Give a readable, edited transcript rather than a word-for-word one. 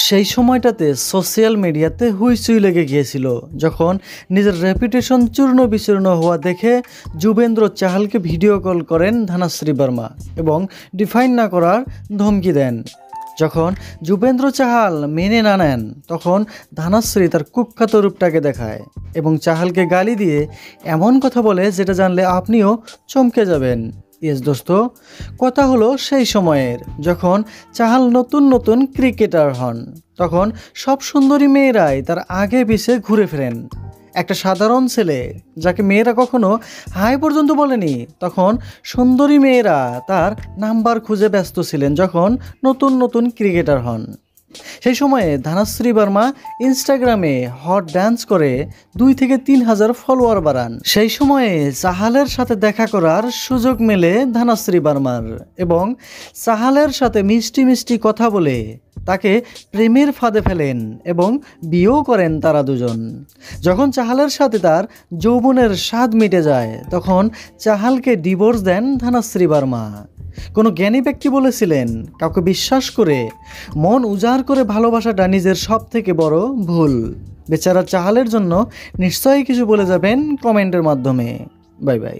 সেই সময়টাতে সোশ্যাল মিডিয়াতে হুইচুই লেগে গিয়েছিল যখন নিজের রেপুটেশন চূর্ণ বিচূর্ণ হওয়া দেখে যুবেন্দ্র চাহালকে ভিডিও কল করেন ধানাশ্রী বর্মা এবং ডিফাইন না করার ধমকি দেন। যখন যুবেন্দ্র চাহাল মেনে না নেন তখন ধানাশ্রী তার কুখ্যাত রূপটাকে দেখায় এবং চাহালকে গালি দিয়ে এমন কথা বলে যেটা জানলে আপনিও চমকে যাবেন। ইয়েস দোস্ত, কথা হলো সেই সময়ের যখন চাহাল নতুন নতুন ক্রিকেটার হন। তখন সব সুন্দরী মেয়েরাই তার আগে পিছে ঘুরে ফেরেন। একটা সাধারণ ছেলে যাকে মেয়েরা কখনো হাই পর্যন্ত বলেনি, তখন সুন্দরী মেয়েরা তার নাম্বার খুঁজে ব্যস্ত ছিলেন যখন নতুন নতুন ক্রিকেটার হন। সেই সময়ে ধানাশ্রী বর্মা ইনস্টাগ্রামে হট ডান্স করে 2 থেকে 3 হাজার ফলোয়ার বাড়ান। সেই সময়ে চাহালের সাথে দেখা করার সুযোগ মেলে ধানাশ্রী বর্মার এবং চাহালের সাথে মিষ্টি মিষ্টি কথা বলে তাকে প্রেমের ফাঁদে ফেলেন এবং বিয়েও করেন তারা দুজন। যখন চাহালের সাথে তার যৌবনের স্বাদ মিটে যায় তখন চাহালকে ডিভোর্স দেন ধানাশ্রী বর্মা। কোনো জ্ঞানী ব্যক্তি বলেছিলেন, কাউকে বিশ্বাস করে মন উজাড় করে ভালোবাসাটা নিজের সব থেকে বড় ভুল। বেচারা চাহালের জন্য নিশ্চয়ই কিছু বলে যাবেন কমেন্টের মাধ্যমে। Bye bye.